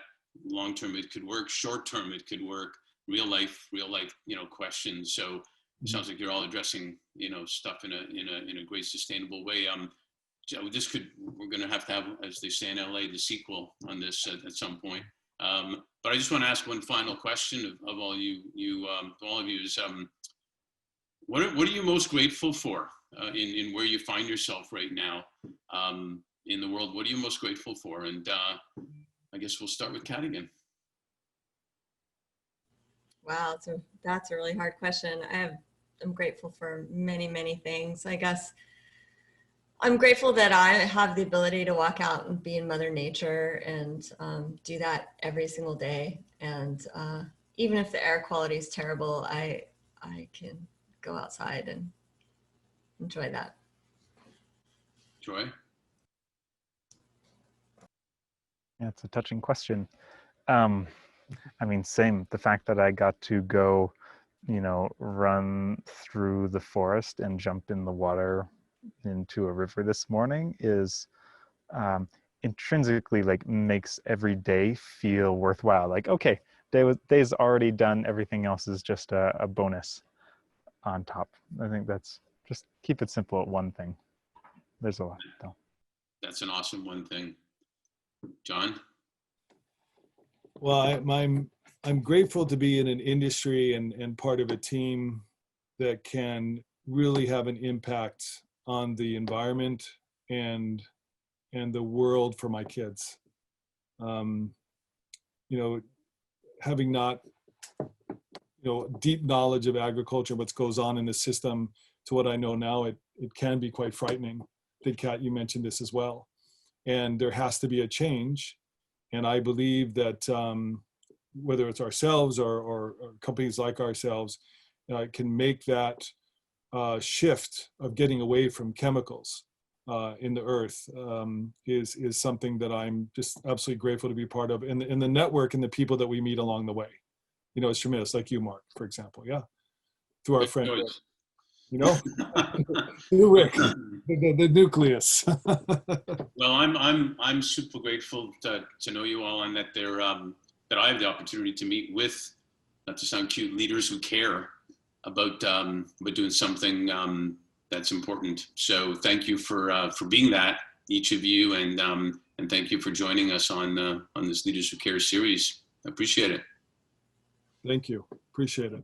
long-term it could work, short-term it could work, real life, questions. So it sounds like you're all addressing, stuff in a great sustainable way. We're going to have, as they say in LA, the sequel on this at some point. But I just want to ask one final question of all of you is, what are you most grateful for in where you find yourself right now in the world. What are you most grateful for? And I guess we'll start with Kat again. Wow, that's a really hard question. I'm grateful for many, many things. I guess I'm grateful that I have the ability to walk out and be in Mother Nature and do that every single day. And even if the air quality is terrible, I can go outside and enjoy that. Troy? Yeah, it's a touching question. I mean, same. The fact that I got to go, run through the forest and jump in the water into a river this morning is intrinsically like makes every day feel worthwhile. Like, okay, day's already done. Everything else is just a bonus on top. I think that's just keep it simple at one thing. There's a lot though. That's an awesome one thing. John? Well, I'm grateful to be in an industry and part of a team that can really have an impact on the environment and the world for my kids. Having not, deep knowledge of agriculture, what goes on in the system, to what I know now, it can be quite frightening. I think, Kat, you mentioned this as well. And there has to be a change. And I believe that whether it's ourselves or companies like ourselves can make that shift of getting away from chemicals in the earth is something that I'm just absolutely grateful to be part of. And the network and the people that we meet along the way, it's tremendous, like you, Mark, for example. Yeah. Through our friend, Rick, Rick, the nucleus. Well, I'm super grateful to know you all, and that that I have the opportunity to meet with, not to sound cute, leaders who care about doing something that's important. So thank you for being that, each of you, and thank you for joining us on this Leaders Who Care series. I appreciate it. Thank you. Appreciate it.